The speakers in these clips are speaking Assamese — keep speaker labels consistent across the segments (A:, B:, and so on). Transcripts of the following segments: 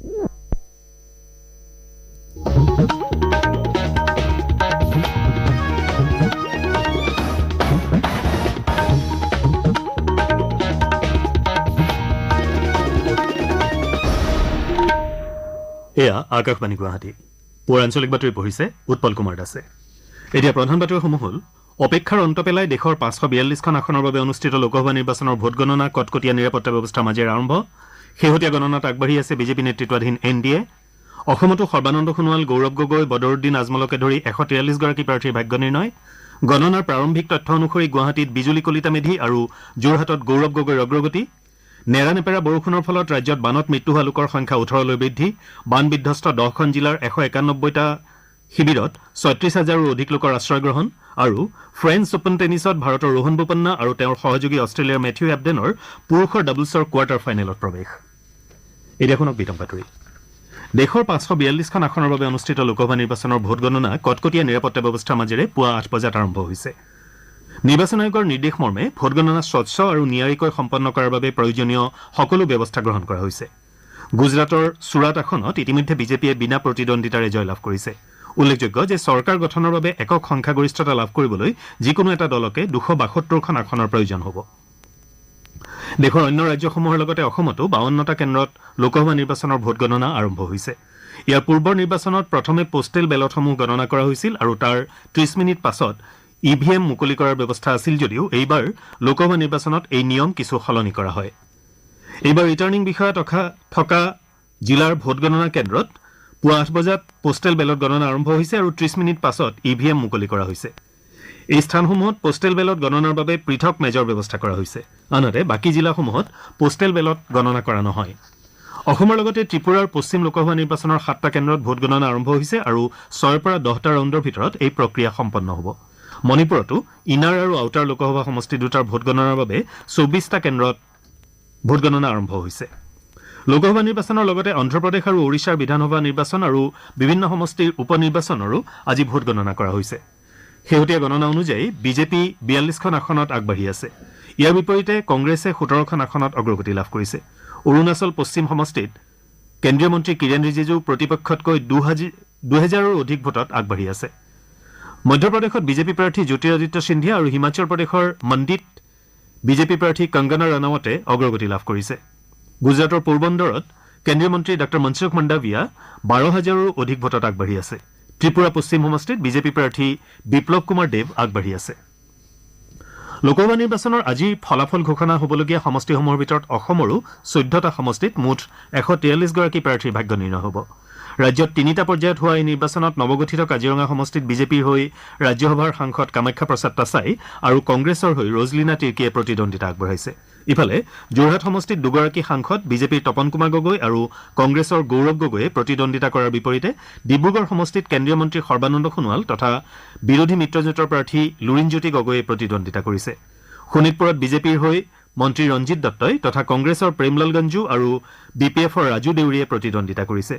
A: এয়া আকাশবাণী গুৱাহাটী পৌৰাঞ্চলিক বাতৰি পঢ়িছে উৎপল কুমাৰ দাসে। এতিয়া প্ৰধান বাতৰিসমূহ হ'ল অপেক্ষাৰ অন্ত পেলাই দেশৰ 542খন আসনৰ বাবে অনুষ্ঠিত লোকসভা নিৰ্বাচনৰ ভোটগণনা কটকটীয়া নিৰাপত্তা ব্যৱস্থাৰ মাজেৰে আৰম্ভ। শেহতীয়া গণনাত আগবাঢ়ি আছে বিজেপি নেতৃত্বাধীন NDA। অসমতো সৰ্বানন্দ সোণোৱাল, গৌৰৱ গগৈ, বদৰুদ্দিন আজমলকে ধৰি 143গৰাকী প্ৰাৰ্থীৰ ভাগ্য নিৰ্ণয়। গণনাৰ প্ৰাৰম্ভিক তথ্য অনুসৰি গুৱাহাটীত বিজুলী কলিতা মেধি আৰু যোৰহাটত গৌৰৱ গগৈৰ অগ্ৰগতি। নেৰানেপেৰা বৰষুণৰ ফলত ৰাজ্যত বানত মৃত্যু হোৱা লোকৰ সংখ্যা 18লৈ বৃদ্ধি। বান বিধ্বস্ত 10খন জিলাৰ 191টা শিবিৰত 36,000ৰো অধিক লোকৰ আশ্ৰয় গ্ৰহণ। আৰু ফ্ৰেঞ্চ অপেন টেনিছত ভাৰতৰ ৰোহন বোপান্না আৰু তেওঁৰ সহযোগী অষ্ট্ৰেলিয়াৰ মেথিউ এবডেনৰ পুৰুষৰ ডাবলছৰ কোৱাৰ্টাৰ ফাইনেলত প্ৰৱেশ। এতিয়া শুনক বিতং বাতৰি। দেশৰ 542খন আসনৰ বাবে অনুষ্ঠিত লোকসভা নিৰ্বাচনৰ ভোটগণনা কটকটীয়া নিৰাপত্তা ব্যৱস্থাৰ মাজেৰে পুৱা 8 বজাত আৰম্ভ হৈছে। নিৰ্বাচন আয়োগৰ নিৰ্দেশ মৰ্মে ভোটগণনা স্বচ্ছ আৰু নিয়াৰিকৈ সম্পন্ন কৰাৰ বাবে প্ৰয়োজনীয় সকলো ব্যৱস্থা গ্ৰহণ কৰা হৈছে। গুজৰাটৰ চুৰাট আসনত ইতিমধ্যে বিজেপিয়ে বিনা প্ৰতিদ্বন্দ্বিতাৰে জয়লাভ কৰিছে। উল্লেখযোগ্য যে চৰকাৰ গঠনৰ বাবে একক সংখ্যাগৰিষ্ঠতা লাভ কৰিবলৈ যিকোনো এটা দলকে 272খন আসনৰ প্ৰয়োজন হ'ব। দেশৰ অন্য ৰাজ্যসমূহৰ লগতে অসমতো 52টা কেন্দ্ৰত লোকসভা নিৰ্বাচনৰ ভোটগণনা আৰম্ভ হৈছে। ইয়াৰ পূৰ্বৰ নিৰ্বাচনত প্ৰথমে পোষ্টেল বেলটসমূহ গণনা কৰা হৈছিল আৰু তাৰ 30 মিনিট পাছত EVM মুকলি কৰাৰ ব্যৱস্থা আছিল যদিও এইবাৰ লোকসভা নিৰ্বাচনত এই নিয়ম কিছু সলনি কৰা হয়। এইবাৰ ৰিটাৰ্ণিং বিষয়া থকা জিলাৰ ভোটগণনা কেন্দ্ৰত পুৱা 8 বজাত পোষ্টেল বেলট গণনা আৰম্ভ হৈছে আৰু 30 মিনিট পাছত EVM মুকলি কৰা হৈছে। এই স্থানসমূহত পোষ্টেল বেলট গণনাৰ বাবে পৃথক মেজৰ ব্যৱস্থা কৰা হৈছে। আনহাতে বাকী জিলাসমূহত পোষ্টেল বেলট গণনা কৰা নহয়। অসমৰ লগতে ত্ৰিপুৰাৰ পশ্চিম লোকসভা নিৰ্বাচনৰ 7টা কেন্দ্ৰত ভোটগণনা আৰম্ভ হৈছে আৰু 6ৰ পৰা 10টা ৰাউণ্ডৰ ভিতৰত এই প্ৰক্ৰিয়া সম্পন্ন হ'ব। মণিপুৰতো ইনাৰ আৰু আউটাৰ লোকসভা সমষ্টি দুটাৰ ভোটগণনাৰ বাবে 24টা কেন্দ্ৰত ভোটগণনা আৰম্ভ হৈছে। লোকসভা নিৰ্বাচনৰ লগতে অন্ধ্ৰপ্ৰদেশ আৰু ওড়িশাৰ বিধানসভা নিৰ্বাচন আৰু বিভিন্ন সমষ্টিৰ উপ নিৰ্বাচনৰো আজি ভোটগণনা কৰা হৈছে। শেহতীয়া গণনা অনুযায়ী বিজেপি 42খন আসনত আগবাঢ়ি আছে। ইয়াৰ বিপৰীতে কংগ্ৰেছে 17খন আসনত অগ্ৰগতি লাভ কৰিছে। অৰুণাচল পশ্চিম সমষ্টিত কেন্দ্ৰীয় মন্ত্ৰী কিৰেণ ৰিজিজু প্ৰতিপক্ষতকৈ 2000ৰো অধিক ভোটত আগবাঢ়ি আছে। মধ্যপ্ৰদেশত বিজেপি প্ৰাৰ্থী জ্যোতিৰাদিত্য সিন্ধিয়া আৰু হিমাচল প্ৰদেশৰ মণ্ডিত বিজেপি প্ৰাৰ্থী কংগনা ৰাণাৱতে অগ্ৰগতি লাভ কৰিছে। গুজৰাটৰ পোৰবন্দৰত কেন্দ্ৰীয় মন্ত্ৰী ডঃ মনসুখ মাণ্ডাভিয়া 12,000ৰো অধিক ভোটত আগবাঢ়ি আছে। ত্ৰিপুৰা পশ্চিম সমষ্টিত বিজেপি প্ৰাৰ্থী বিপ্লৱ কুমাৰ দেৱ আগবাঢ়ি আছে। লোকসভা নিৰ্বাচনৰ আজি ফলাফল ঘোষণা হ'বলগীয়া সমষ্টিসমূহৰ ভিতৰত অসমৰো 14টা সমষ্টিত মুঠ 143গৰাকী প্ৰাৰ্থীৰ ভাগ্য নিৰ্ণয় হ'ব। ৰাজ্যত 3টা পৰ্যায়ত হোৱা এই নিৰ্বাচনত নৱগঠিত কাজিৰঙা সমষ্টিত বিজেপিৰ হৈ ৰাজ্যসভাৰ সাংসদ কামাখ্যা প্ৰসাদ তাছাই আৰু কংগ্ৰেছৰ হৈ ৰজলীনা তিৰ্কীয়ে প্ৰতিদ্বন্দ্বিতা আগবঢ়াইছে। ইফালে যোৰহাট সমষ্টিত 2গৰাকী সাংসদ বিজেপিৰ তপন কুমাৰ গগৈ আৰু কংগ্ৰেছৰ গৌৰৱ গগৈয়ে প্ৰতিদ্বন্দ্বিতা কৰাৰ বিপৰীতে ডিব্ৰুগড় সমষ্টিত কেন্দ্ৰীয় মন্ত্ৰী সৰ্বানন্দ সোণোৱাল তথা বিৰোধী মিত্ৰজোঁটৰ প্ৰাৰ্থী লুৰিণজ্যোতি গগৈয়ে প্ৰতিদ্বন্দ্বিতা কৰিছে। শোণিতপুৰত বিজেপিৰ হৈ মন্ত্ৰী ৰঞ্জিত দত্তই তথা কংগ্ৰেছৰ প্ৰেমলাল গঞ্জু আৰু BPFৰ ৰাজু দেউৰীয়ে প্ৰতিদ্বন্দ্বিতা কৰিছে।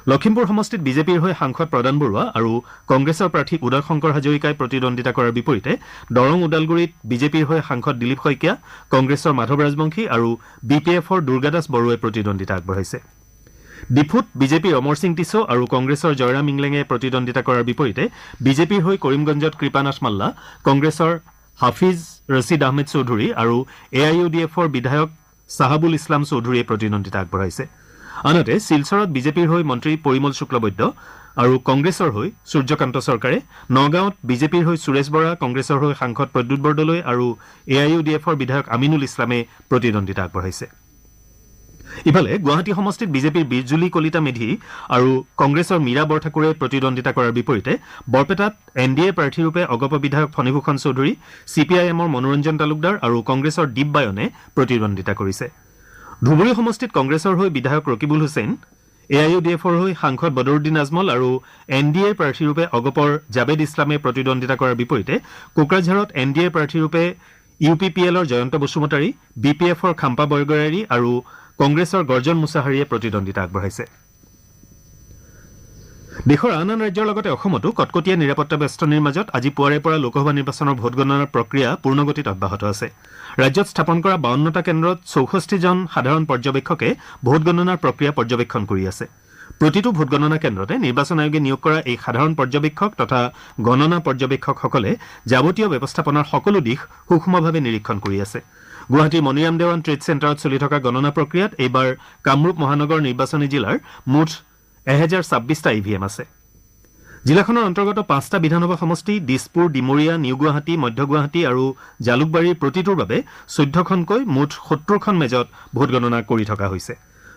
A: লখিমপুৰ সমষ্টিত বিজেপিৰ হৈ সাংসদ প্ৰদান বৰুৱা আৰু কংগ্ৰেছৰ প্ৰাৰ্থী উদয় শংকৰ হাজৰিকাই প্ৰতিদ্বন্দ্বিতা কৰাৰ বিপৰীতে দৰং ওদালগুৰিত বিজেপিৰ হৈ সাংসদ দিলীপ শইকীয়া, কংগ্ৰেছৰ মাধৱ ৰাজবংশী আৰু BPFৰ দুৰ্গাদাস বড়োৱে প্ৰতিদ্বন্দ্বিতা আগবঢ়াইছে। ডিফুত বিজেপিৰ অমৰ সিং টিছো আৰু কংগ্ৰেছৰ জয়ৰাম ইংলেঙে প্ৰতিদ্বন্দ্বিতা কৰাৰ বিপৰীতে বিজেপিৰ হৈ কৰিমগঞ্জত কৃপানাথ মাল্লা, কংগ্ৰেছৰ হাফিজ ৰছিদ আহমেদ চৌধুৰী আৰু AIUDFৰ বিধায়ক চাহাবুল ইছলাম চৌধুৰীয়ে প্ৰতিদ্বন্দ্বিতা আগবঢ়াইছে। আনহাতে শিলচৰত বিজেপিৰ হৈ মন্ত্ৰী পৰিমল শুক্লবৈদ্য আৰু কংগ্ৰেছৰ হৈ সূৰ্যকান্ত চৰকাৰে, নগাঁৱত বিজেপিৰ হৈ সুৰেশ বৰা, কংগ্ৰেছৰ হৈ সাংসদ প্ৰদ্যুৎ বৰদলৈ আৰু AIUDFৰ বিধায়ক আমিনুল ইছলামে প্ৰতিদ্বন্দ্বিতা আগবঢ়াইছে। ইফালে গুৱাহাটী সমষ্টিত বিজেপিৰ বিজুলী কলিতা মেধি আৰু কংগ্ৰেছৰ মীৰা বৰঠাকুৰে প্ৰতিদ্বন্দ্বিতা কৰাৰ বিপৰীতে বৰপেটাত NDA প্ৰাৰ্থীৰূপে অগপ বিধায়ক ফণীভূষণ চৌধুৰী, CPIMৰ মনোৰঞ্জন তালুকদাৰ আৰু কংগ্ৰেছৰ দীপ বায়নে প্ৰতিদ্বন্দ্বিতা কৰিছে। ধুবুৰী সমষ্টিত কংগ্ৰেছৰ হৈ বিধায়ক ৰকিবুল হুছেইন, AIUDFৰ হৈ সাংসদ বদৰুদ্দিন আজমল আৰু NDAৰ প্ৰাৰ্থীৰূপে অগপৰ জাবেদ ইছলামে প্ৰতিদ্বন্দ্বিতা কৰাৰ বিপৰীতে কোকৰাঝাৰত NDAৰ প্ৰাৰ্থীৰূপে UPPLৰ জয়ন্ত বসুমতাৰী, BPFৰ খাম্পা বৰগয়াৰী আৰু কংগ্ৰেছৰ গৰ্জন মুছাহাৰীয়ে প্ৰতিদ্বন্দ্বিতা আগবঢ়াইছে। দেশৰ আন আন ৰাজ্যৰ লগতে অসমতো কটকটীয়া নিৰাপত্তা বেষ্টনীৰ মাজত আজি পুৱাৰে পৰা লোকসভা নিৰ্বাচনৰ ভোটগণনাৰ প্ৰক্ৰিয়া পূৰ্ণগতিত অব্যাহত আছে ৰাজ্যত স্থাপন কৰা 52টা কেন্দ্ৰত 64জন সাধাৰণ পৰ্যবেক্ষকে ভোটগণনাৰ প্ৰক্ৰিয়া পৰ্যবেক্ষণ কৰি আছে প্ৰতিটো ভোটগণনা কেন্দ্ৰতে নিৰ্বাচন আয়োগে নিয়োগ কৰা এই সাধাৰণ পৰ্যবেক্ষক তথা গণনা পৰ্যবেক্ষকসকলে যাৱতীয় ব্যৱস্থাপনাৰ সকলো দিশ সূক্ষ্মভাৱে নিৰীক্ষণ কৰি আছে গুৱাহাটীৰ মণিৰাম দেৱান ট্ৰেড চেণ্টাৰত চলি থকা গণনা প্ৰক্ৰিয়াত এইবাৰ কামৰূপ মহানগৰ নিৰ্বাচনী জিলাৰ মুঠ 1026টা ইভিএম আছে জিলাখনৰ অন্তৰ্গত 5টা বিধানসভা সমষ্টি দিছপুৰ ডিমৰীয়া নিউ গুৱাহাটী মধ্য গুৱাহাটী আৰু জালুকবাৰীৰ প্ৰতিটোৰ বাবে 14খনকৈ মুঠ 70খন মেজত ভোটগণনা কৰি থকা হৈছে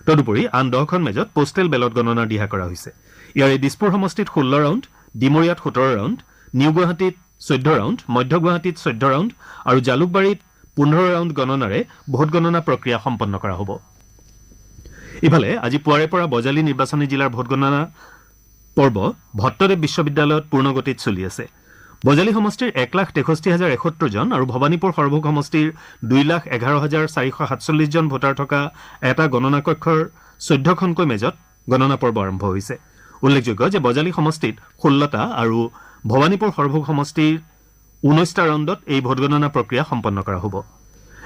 A: তদুপৰি আন 10খন মেজত পোষ্টেল বেলট গণনাৰ দিহা কৰা হৈছে ইয়াৰে দিছপুৰ সমষ্টিত 16 ৰাউণ্ড ডিমৰীয়াত 17 ৰাউণ্ড নিউ গুৱাহাটীত 14 ৰাউণ্ড মধ্য গুৱাহাটীত 14 ৰাউণ্ড আৰু জালুকবাৰীত 15 ৰাউণ্ড গণনাৰে ভোটগণনা প্ৰক্ৰিয়া সম্পন্ন কৰা হ'ব ইফালে আজি পুৱাৰে পৰা বজালী নিৰ্বাচনী জিলাৰ ভোটগণনা পৰ্ব ভট্টদেৱ বিশ্ববিদ্যালয়ত পূৰ্ণগতিত চলি আছে বজালী সমষ্টিৰ 1,63,071 জন আৰু ভৱানীপুৰ সৰভোগ সমষ্টিৰ 2,11,447 জন ভোটাৰ থকা এটা গণনা কক্ষৰ 14খনকৈ মেজত গণনা পৰ্ব আৰম্ভ হৈছে উল্লেখযোগ্য যে বজালী সমষ্টিত 16টা আৰু ভৱানীপুৰ সৰভোগ সমষ্টিৰ 19টা ৰাউণ্ডত এই ভোটগণনা প্ৰক্ৰিয়া সম্পন্ন কৰা হ'ব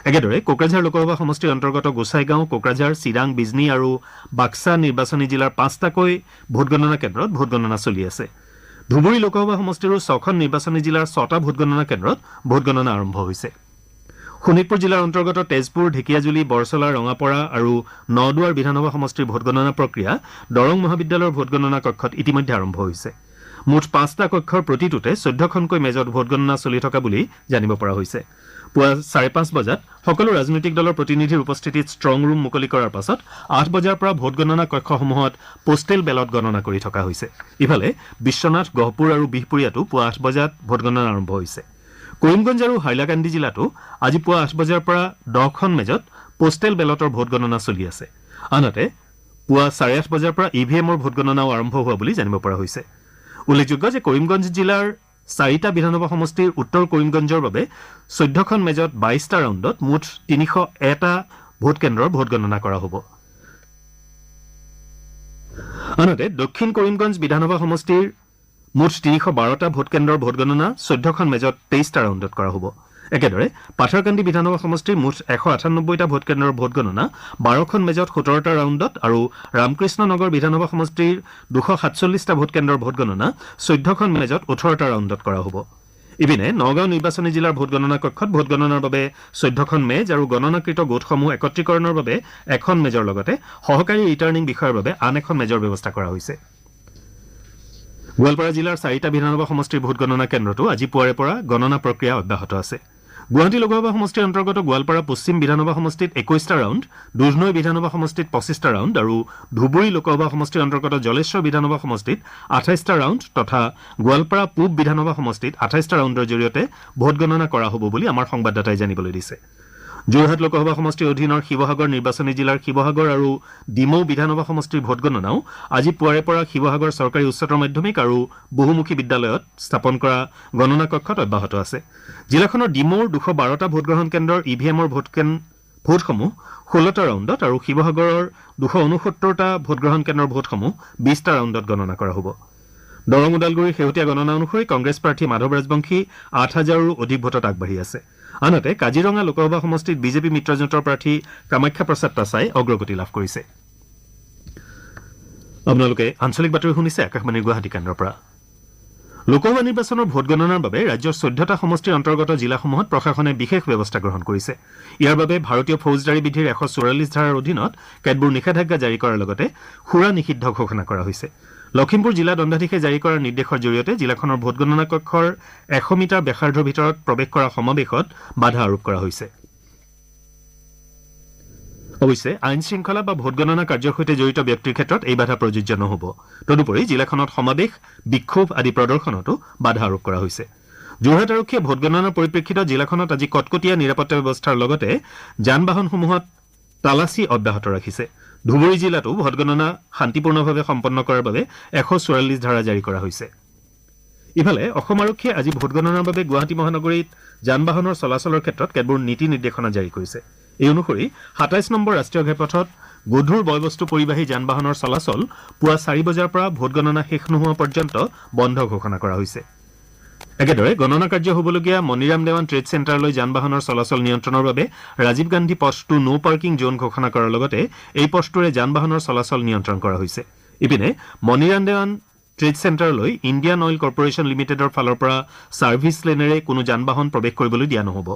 A: একেদৰে কোকৰাঝাৰ লোকসভা সমষ্টিৰ অন্তৰ্গত গোসাইগাঁও কোকৰাঝাৰ চিৰাং বিজনী আৰু বাক্সা নিৰ্বাচনী জিলাৰ 5টাকৈ ভোটগণনা কেন্দ্ৰত ভোটগণনা চলি আছে ধুবুৰী লোকসভা সমষ্টিৰো 6খন নিৰ্বাচনী জিলাৰ 6টা ভোটগণনা কেন্দ্ৰত ভোটগণনা আৰম্ভ হৈছে শোণিতপুৰ জিলাৰ অন্তৰ্গত তেজপুৰ ঢেকিয়াজুলি বৰছলা ৰঙাপৰা আৰু নদুৱাৰ বিধানসভা সমষ্টিৰ ভোটগণনা প্ৰক্ৰিয়া দৰং মহাবিদ্যালয়ৰ ভোটগণনা কক্ষত ইতিমধ্যে আৰম্ভ হৈছে মুঠ 5টা কক্ষৰ প্ৰতিটোতে 14খনকৈ মেজত ভোটগণনা চলি থকা বুলি জানিব পৰা হৈছে পুৱা 5:30 বজাত সকলো ৰাজনৈতিক দলৰ প্ৰতিনিধিৰ উপস্থিতিত ষ্ট্ৰং ৰুম মুকলি কৰাৰ পাছত 8 বজাৰ পৰা ভোটগণনা কক্ষসমূহত পোষ্টেল বেলট গণনা কৰি থকা হৈছে ইফালে বিশ্বনাথ গহপুৰ আৰু বিহপুৰীয়াতো পুৱা 8 বজাত ভোটগণনা আৰম্ভ হৈছে কৰিমগঞ্জ আৰু হাইলাকান্দি জিলাতো আজি পুৱা 8 বজাৰ পৰা 10খন মেজত পোষ্টেল বেলটৰ ভোটগণনা চলি আছে আনহাতে পুৱা 8:30 বজাৰ পৰা ইভিএমৰ ভোটগণনাও আৰম্ভ হোৱা বুলি জানিব পৰা হৈছে উল্লেখযোগ্য যে কৰিমগঞ্জ জিলাৰ 4টা বিধানসভা সমষ্টিৰ উত্তৰ কৰিমগঞ্জৰ বাবে 14খন মেজত 22টা ৰাউণ্ডত মুঠ 301টা ভোট কেন্দ্ৰৰ ভোটগণনা কৰা হ'ব আনহাতে দক্ষিণ কৰিমগঞ্জ বিধানসভা সমষ্টিৰ মুঠ 312টা ভোট কেন্দ্ৰৰ ভোটগণনা 14খন মেজত 23টা ৰাউণ্ডত কৰা হ'ব একেদৰে পাথাৰকান্দি বিধানসভা সমষ্টিৰ মুঠ 198টা ভোট কেন্দ্ৰৰ ভোটগণনা 12খন মেজত 17টা ৰাউণ্ডত আৰু ৰামকৃষ্ণ নগৰ বিধানসভা সমষ্টিৰ 247টা ভোট কেন্দ্ৰৰ ভোটগণনা 14খন মেজত 18টা ৰাউণ্ডত কৰা হ'ব ইপিনে নগাঁও নিৰ্বাচনী জিলাৰ ভোটগণনা কক্ষত ভোটগণনাৰ বাবে 14খন মেজ আৰু গণনাকৃত গোটসমূহ একত্ৰীকৰণৰ বাবে এখন মেজৰ লগতে সহকাৰী ৰিটাৰ্ণিং বিষয়ৰ বাবে আন এখন মেজৰ ব্যৱস্থা কৰা হৈছে গোৱালপাৰা জিলাৰ 4টা বিধানসভা সমষ্টিৰ ভোটগণনা কেন্দ্ৰতো আজি পুৱাৰে পৰা গণনা প্ৰক্ৰিয়া অব্যাহত আছে গুৱাহাটী লোকসভা সমষ্টিৰ অন্তৰ্গত গোৱালপাৰা পশ্চিম বিধানসভা সমষ্টিত 21টা ৰাউণ্ড দুধনৈ বিধানসভা সমষ্টিত 25টা ৰাউণ্ড আৰু ধুবুৰী লোকসভা সমষ্টিৰ অন্তৰ্গত জলেশ্বৰ বিধানসভা সমষ্টিত 28টা ৰাউণ্ড তথা গোৱালপাৰা পূব বিধানসভা সমষ্টিত 28টা ৰাউণ্ডৰ জৰিয়তে ভোটগণনা কৰা হ'ব বুলি আমাৰ সংবাদদাতাই জানিবলৈ দিছে যোৰহাট লোকসভা সমষ্টিৰ অধীনৰ শিৱসাগৰ নিৰ্বাচনী জিলাৰ শিৱসাগৰ আৰু ডিমৌ বিধানসভা সমষ্টিৰ ভোটগণনাও আজি পুৱাৰে পৰা শিৱসাগৰ চৰকাৰী উচ্চতৰ মাধ্যমিক আৰু বহুমুখী বিদ্যালয়ত স্থাপন কৰা গণনা কক্ষত অব্যাহত আছে জিলাখনৰ ডিমৌৰ 212টা ভোটগ্ৰহণ কেন্দ্ৰৰ ইভিএমৰ ভোটসমূহ 16টা ৰাউণ্ডত আৰু শিৱসাগৰৰ 269টা ভোটগ্ৰহণ কেন্দ্ৰৰ ভোটসমূহ 20টা ৰাউণ্ডত গণনা কৰা হ'ব দৰং ওদালগুৰিৰ শেহতীয়া গণনা অনুসৰি কংগ্ৰেছ প্ৰাৰ্থী মাধৱ ৰাজবংশী 8,000ৰো অধিক ভোটত আগবাঢ়ি আছে আনহাতে কাজিৰঙা লোকসভা সমষ্টিত বিজেপি মিত্ৰজোঁটৰ প্ৰাৰ্থী কামাখ্যা প্ৰসাদ তাছাই অগ্ৰগতি লাভ কৰিছে আপোনালোকে আঞ্চলিক বাতৰি শুনিছে আকাশবাণীৰ গুৱাহাটী কেন্দ্ৰৰ পৰা লোকসভা নিৰ্বাচনৰ ভোটগণনাৰ বাবে ৰাজ্যৰ 14টা সমষ্টিৰ অন্তৰ্গত জিলাসমূহত প্ৰশাসনে বিশেষ ব্যৱস্থা গ্ৰহণ কৰিছে ইয়াৰ বাবে ভাৰতীয় ফৌজদাৰী বিধিৰ 144 ধাৰাৰ অধীনত কেতবোৰ নিষেধাজ্ঞা জাৰি কৰাৰ লগতে সুৰা নিষিদ্ধ ঘোষণা কৰা হৈছে লখিমপুৰ জিলা দণ্ডাধীশে জাৰি কৰা নিৰ্দেশৰ জৰিয়তে জিলাখনৰ ভোটগণনা কক্ষৰ 100 মিটাৰ ব্যাসাৰ্ধৰ ভিতৰত প্ৰৱেশ কৰা সমাৱেশত বাধা আৰোপ কৰা হৈছে অৱশ্যে আইন শৃংখলা বা ভোটগণনা কাৰ্যৰ সৈতে জড়িত ব্যক্তিৰ ক্ষেত্ৰত এই বাধা প্ৰযোজ্য নহ'ব তদুপৰি জিলাখনত সমাৱেশ বিক্ষোভ আদি প্ৰদৰ্শনতো বাধা আৰোপ কৰা হৈছে যোৰহাট আৰক্ষীয়ে ভোটগণনাৰ পৰিপ্ৰেক্ষিতত জিলাখনত আজি কটকটীয়া নিৰাপত্তা ব্যৱস্থাৰ লগতে যান বাহনসমূহত তালাচী অব্যাহত ৰাখিছে ধুবুৰী জিলাতো ভোটগণনা শান্তিপূৰ্ণভাৱে সম্পন্ন কৰাৰ বাবে 144 ধাৰা জাৰি কৰা হৈছে ইফালে অসম আৰক্ষীয়ে আজি ভোটগণনাৰ বাবে গুৱাহাটী মহানগৰীত যান বাহনৰ চলাচলৰ ক্ষেত্ৰত কেতবোৰ নীতি নিৰ্দেশনা জাৰি কৰিছে এই অনুসৰি 27 নম্বৰ ৰাষ্ট্ৰীয় ঘাইপথত গধুৰ বয়বস্তু পৰিবাহী যান বাহনৰ চলাচল পুৱা 4 বজাৰ পৰা ভোটগণনা শেষ নোহোৱা পৰ্যন্ত বন্ধ ঘোষণা কৰা হৈছে। একেদৰে গণনা কাৰ্য হ'বলগীয়া মনিৰাম দেৱান ট্ৰেড চেণ্টাৰলৈ যান বাহনৰ চলাচল নিয়ন্ত্ৰণৰ বাবে ৰাজীৱ গান্ধী পথটো নো পাৰ্কিং জোন ঘোষণা কৰাৰ লগতে এই পথটোৰে যান বাহনৰ চলাচল নিয়ন্ত্ৰণ কৰা হৈছে। ইপিনে মনিৰাম দেৱান ট্ৰেড চেণ্টাৰলৈ ইণ্ডিয়ান অইল কৰ্পোৰেশ্যন লিমিটেডৰ ফালৰ পৰা ছাৰ্ভিচ লেনেৰে কোনো যান বাহন প্ৰৱেশ কৰিবলৈ দিয়া নহ'ব।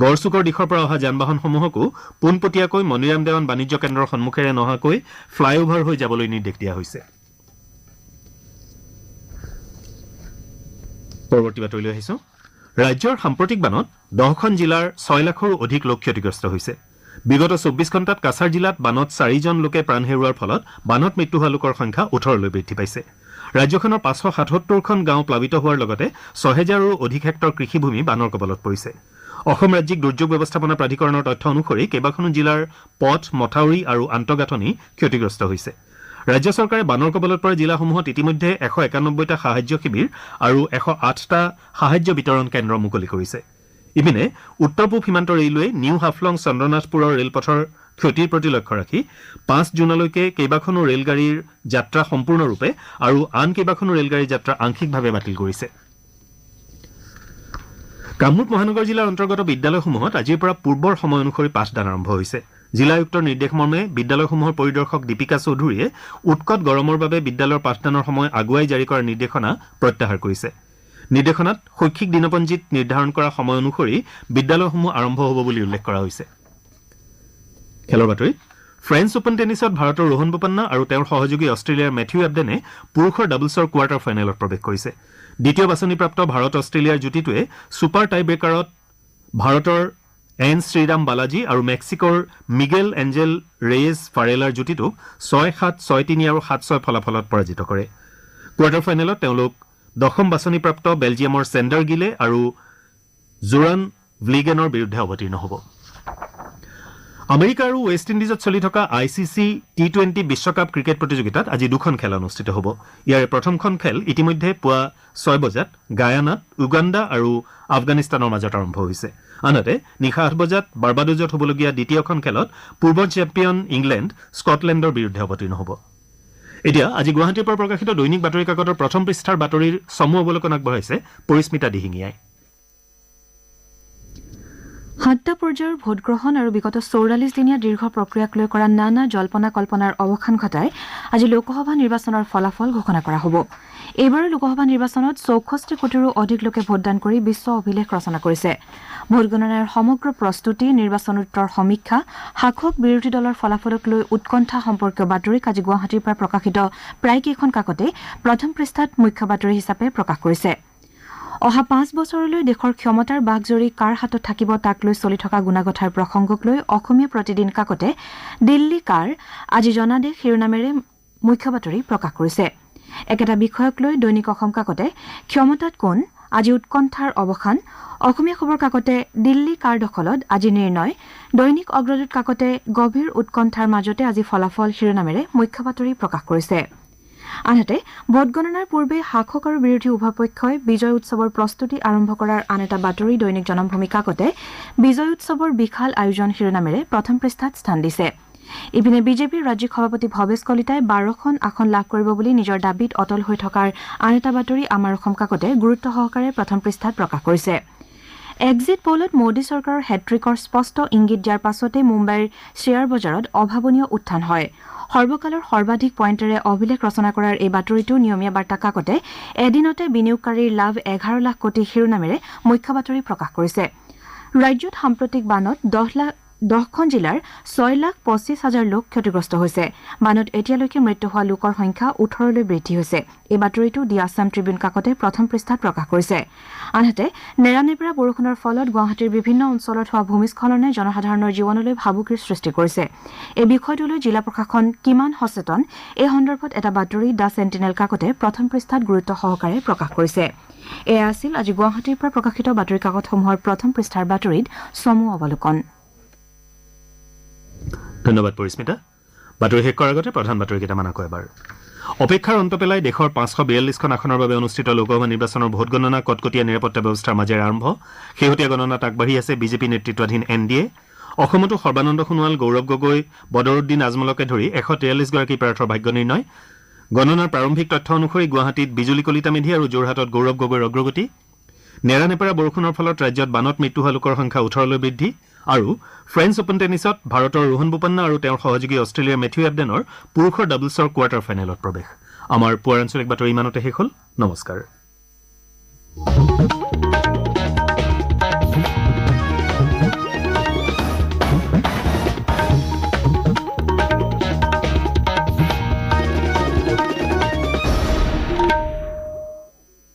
A: গড়চুকৰ দিশৰ পৰা অহা যান বাহনসমূহকো পোনপটীয়াকৈ মনিৰাম দেৱান বাণিজ্য কেন্দ্ৰৰ সন্মুখেৰে নহাকৈ ফ্লাইঅভাৰ হৈ যাবলৈ নিৰ্দেশ দিয়া হৈছে। পৰৱৰ্তী বাতৰিলৈ আহিছো। ৰাজ্যৰ সাম্প্ৰতিক বানত 10খন জিলাৰ 6 লাখৰো অধিক লোক ক্ষতিগ্ৰস্ত হৈছে। বিগত 24 ঘণ্টাত কাছাৰ জিলাত বানত 4জন লোকে প্ৰাণ হেৰুওৱাৰ ফলত বানত মৃত্যু হোৱা লোকৰ সংখ্যা 18লৈ বৃদ্ধি পাইছে। ৰাজ্যখনৰ 577খন গাঁও প্লাবিত হোৱাৰ লগতে 6000ৰো অধিক হেক্টৰ কৃষিভূমি বানৰ কবলত পৰিছে। অসম ৰাজ্যিক দুৰ্যোগ ব্যৱস্থাপনা প্ৰাধিকৰণৰ তথ্য অনুসৰি কেইবাখনো জিলাৰ পথ, মথাউৰি আৰু আন্তঃগাঁথনি ক্ষতিগ্ৰস্ত হৈছে। ৰাজ্য চৰকাৰে বানৰ কবলত পৰা জিলাসমূহত ইতিমধ্যে 191টা সাহায্য শিবিৰ আৰু 108টা সাহায্য বিতৰণ কেন্দ্ৰ মুকলি কৰিছে। ইপিনে উত্তৰ পূব সীমান্ত ৰেলৱে নিউ হাফলং চন্দ্ৰনাথপুৰৰ ৰেলপথৰ ক্ষতিৰ প্ৰতি লক্ষ্য ৰাখি 5 জুনলৈকে কেইবাখনো ৰেলগাড়ীৰ যাত্ৰা সম্পূৰ্ণৰূপে আৰু আন কেইবাখনো ৰেলগাড়ীৰ যাত্ৰা আংশিকভাৱে বাতিল কৰিছে। কামৰূপ মহানগৰ জিলাৰ অন্তৰ্গত বিদ্যালয়সমূহত আজিৰ পৰা পূৰ্বৰ সময় অনুসৰি পাঠদান আৰম্ভ হৈছে। জিলা আয়ুক্তৰ নিৰ্দেশ মৰ্মে বিদ্যালয়সমূহৰ পৰিদৰ্শক দীপিকা চৌধুৰীয়ে উৎকট গৰমৰ বাবে বিদ্যালয়ৰ পাঠদানৰ সময় আগুৱাই জাৰি কৰাৰ নিৰ্দেশনা প্ৰত্যাহাৰ কৰিছে। নিৰ্দেশনাত শৈক্ষিক দিনপঞ্জীত নিৰ্ধাৰণ কৰা সময় অনুসৰি বিদ্যালয়সমূহ আৰম্ভ হ'ব বুলি উল্লেখ কৰা হৈছে। খেলৰ বাতৰিত ফ্ৰেঞ্চ অপেন টেনিছত ভাৰতৰ ৰোহন বোপান্না আৰু তেওঁৰ সহযোগী অষ্ট্ৰেলিয়াৰ মেথিউ এবডেনে পুৰুষৰ ডাবলছৰ কোৱাৰ্টাৰ ফাইনেলত প্ৰৱেশ কৰিছে। দ্বিতীয় বাছনিপ্ৰাপ্ত ভাৰত অষ্ট্ৰেলিয়াৰ যুটিটোৱে ছুপাৰ টাইব্ৰেকাৰত ভাৰতৰ এন শ্ৰীৰাম বালাজী আৰু মেক্সিকোৰ মিগেল এঞ্জেল ৰেয়েজ ফাৰেলাৰ যুটিটোক 6-7, 6-3 আৰু 7-6 ফলাফলত পৰাজিত কৰে। কোৱাৰ্টাৰ ফাইনেলত তেওঁলোক 10ম বাছনিপ্ৰাপ্ত বেলজিয়ামৰ চেণ্ডাৰ গিলে আৰু জোৰান ভ্লিগেনৰ বিৰুদ্ধে অৱতীৰ্ণ হ'ব। আমেৰিকা আৰু ৱেষ্ট ইণ্ডিজত চলি থকা ICC T20 বিশ্বকাপ ক্ৰিকেট প্ৰতিযোগিতাত আজি 2খন খেল অনুষ্ঠিত হ'ব। ইয়াৰে প্ৰথমখন খেল ইতিমধ্যে পুৱা 6 বজাত গায়ানাত উগাণ্ডা আৰু আফগানিস্তানৰ মাজত আৰম্ভ হৈছে। আনহাতে নিশা 8 বজাত বাৰ্বাডোজত হ'বলগীয়া দ্বিতীয়খন খেলত পূৰ্বৰ চেম্পিয়ন ইংলেণ্ড স্কটলেণ্ডৰ বিৰুদ্ধে অৱতীৰ্ণ হ'ব। এতিয়া আজি গুৱাহাটীৰ পৰা প্ৰকাশিত দৈনিক বাতৰি কাকতৰ প্ৰথম পৃষ্ঠাৰ বাতৰিৰ চমু অৱলোকন আগবঢ়াইছে পৰিস্মিতা দিহিঙীয়াই।
B: 7টা পৰ্যায়ৰ ভোটগ্ৰহণ আৰু বিগত 44 দিনীয়া দীৰ্ঘ প্ৰক্ৰিয়াক লৈ কৰা নানা জল্পনা কল্পনাৰ অৱসান ঘটাই আজি লোকসভা নিৰ্বাচনৰ ফলাফল ঘোষণা কৰা হ'ব। এইবাৰৰ লোকসভা নিৰ্বাচনত 64 কোটিৰো অধিক লোকে ভোটদান কৰি বিশ্ব অভিলেখ ৰচনা কৰিছে। ভোটগণনাৰ সমগ্ৰ প্ৰস্তুতি, নিৰ্বাচনোত্তৰ সমীক্ষা, শাসক বিৰোধী দলৰ ফলাফলক লৈ উৎকণ্ঠা সম্পৰ্কীয় বাতৰিক আজি গুৱাহাটীৰ পৰা প্ৰকাশিত প্ৰায় কেইখন কাকতে প্ৰথম পৃষ্ঠাত মুখ্য বাতৰি হিচাপে প্ৰকাশ কৰিছে। অহা 5 বছৰলৈ দেশৰ ক্ষমতাৰ বাঘজৰী কাৰ হাতত থাকিব তাক লৈ চলি থকা গুণাগঠাৰ প্ৰসংগক লৈ অসমীয়া প্ৰতিদিন কাকতে দিল্লী কাৰ আজি জনাদেশ শিৰোনামেৰে মুখ্য বাতৰি প্ৰকাশ কৰিছে। একেটা বিষয়ক লৈ দৈনিক অসম কাকতে ক্ষমতাত কোন আজি উৎকণ্ঠাৰ অৱসান, অসমীয়া খবৰ কাকতে দিল্লী কাৰ দখলত আজি নিৰ্ণয়, দৈনিক অগ্ৰদূত কাকতে গভীৰ উৎকণ্ঠাৰ মাজতে আজি ফলাফল শিৰোনামেৰে মুখ্য বাতৰি প্ৰকাশ কৰিছে। আনহাতে ভোটগণনাৰ পূৰ্বে শাসক আৰু বিৰোধী উভয় পক্ষই বিজয় উৎসৱৰ প্ৰস্তুতি আৰম্ভ কৰাৰ আন এটা বাতৰি দৈনিক জনমভূমি কাকতে বিজয় উৎসৱৰ বিশাল আয়োজন শিৰোনামেৰে প্ৰথম পৃষ্ঠাত স্থান দিছে। ইপিনে বিজেপিৰ ৰাজ্যিক সভাপতি ভৱেশ কলিতাই 12খন আসন লাভ কৰিব বুলি নিজৰ দাবীত অটল হৈ থকাৰ আন এটা বাতৰি আমাৰ অসম কাকতে গুৰুত্ব সহকাৰে প্ৰথম পৃষ্ঠাত প্ৰকাশ কৰিছে। এক্সিট পলত মোদী চৰকাৰৰ হেট্ৰিকৰ স্পষ্ট ইংগিত দিয়াৰ পাছতে মুম্বাইৰ শ্বেয়াৰ বজাৰত অভাৱনীয় উত্থান হয়। সৰ্বকালৰ সৰ্বাধিক পইণ্টেৰে অভিলেখ ৰচনা কৰাৰ এই বাতৰিটো নিয়মীয়া বাৰ্তা কাকতে এদিনতে বিনিয়োগকাৰীৰ লাভ 11 লাখ কোটি শিৰোনামেৰে মুখ্য বাতৰি প্ৰকাশ কৰিছে। ৰাজ্যত সাম্প্ৰতিক বানত 10খন জিলাৰ 6,25,000 লোক ক্ষতিগ্ৰস্ত হৈছে। বানত এতিয়ালৈকে মৃত্যু হোৱা লোকৰ সংখ্যা 18লৈ বৃদ্ধি হৈছে। এই বাতৰিটো দি আছাম ট্ৰিবিউন কাকতে প্ৰথম পৃষ্ঠাত প্ৰকাশ কৰিছে। আনহাতে নেৰানেপেৰা বৰষুণৰ ফলত গুৱাহাটীৰ বিভিন্ন অঞ্চলত হোৱা ভূমিস্খলনে জনসাধাৰণৰ জীৱনলৈ ভাবুকিৰ সৃষ্টি কৰিছে। এই বিষয়টোলৈ জিলা প্ৰশাসন কিমান সচেতন, এই সন্দৰ্ভত এটা বাতৰি দ্য চেণ্টিনেল কাকতে প্ৰথম পৃষ্ঠাত গুৰুত্ব সহকাৰে প্ৰকাশ কৰিছে। এয়া আছিল আজি গুৱাহাটীৰ পৰা প্ৰকাশিত বাতৰি কাকতসমূহৰ প্ৰথম পৃষ্ঠাৰ বাতৰিত চমু অৱলোকন।
A: ধন্যবাদ পৰিস্মিতা। বাতৰি শেষ কৰাৰ আগতে প্ৰধান বাতৰি কেইটামান আকৌ এবাৰ। অপেক্ষাৰ অন্ত পেলাই দেশৰ 542খন আসনৰ বাবে অনুষ্ঠিত লোকসভা নিৰ্বাচনৰ ভোটগণনা কটকটীয়া নিৰাপত্তা ব্যৱস্থাৰ মাজেৰে আৰম্ভ। শেহতীয়া গণনাত আগবাঢ়ি আছে বিজেপি নেতৃত্বাধীন NDA। অসমতো সৰ্বানন্দ সোণোৱাল, গৌৰৱ গগৈ, বদৰুদ্দিন আজমলকে ধৰি 143গৰাকী প্ৰাৰ্থৰ ভাগ্য নিৰ্ণয়। গণনাৰ প্ৰাৰম্ভিক তথ্য অনুসৰি গুৱাহাটীত বিজুলী কলিতা মেধি আৰু যোৰহাটত গৌৰৱ গগৈৰ অগ্ৰগতি। নেৰানেপেৰা বৰষুণৰ ফলত ৰাজ্যত বানত মৃত্যু হোৱা লোকৰ সংখ্যা 18লৈ বৃদ্ধি। আৰু ফ্ৰেঞ্চ অপেন টেনিছত ভাৰতৰ ৰোহন বোপান্না আৰু তেওঁৰ সহযোগী অষ্ট্ৰেলিয়াৰ মেথিউ এবডেনৰ পুৰুষৰ ডাবলছৰ কোৱাৰ্টাৰ ফাইনেলত প্ৰৱেশ। আমাৰ পুৱাৰ আঞ্চলিক বাতৰি ইমানতে শেষ হ'ল। নমস্কাৰ।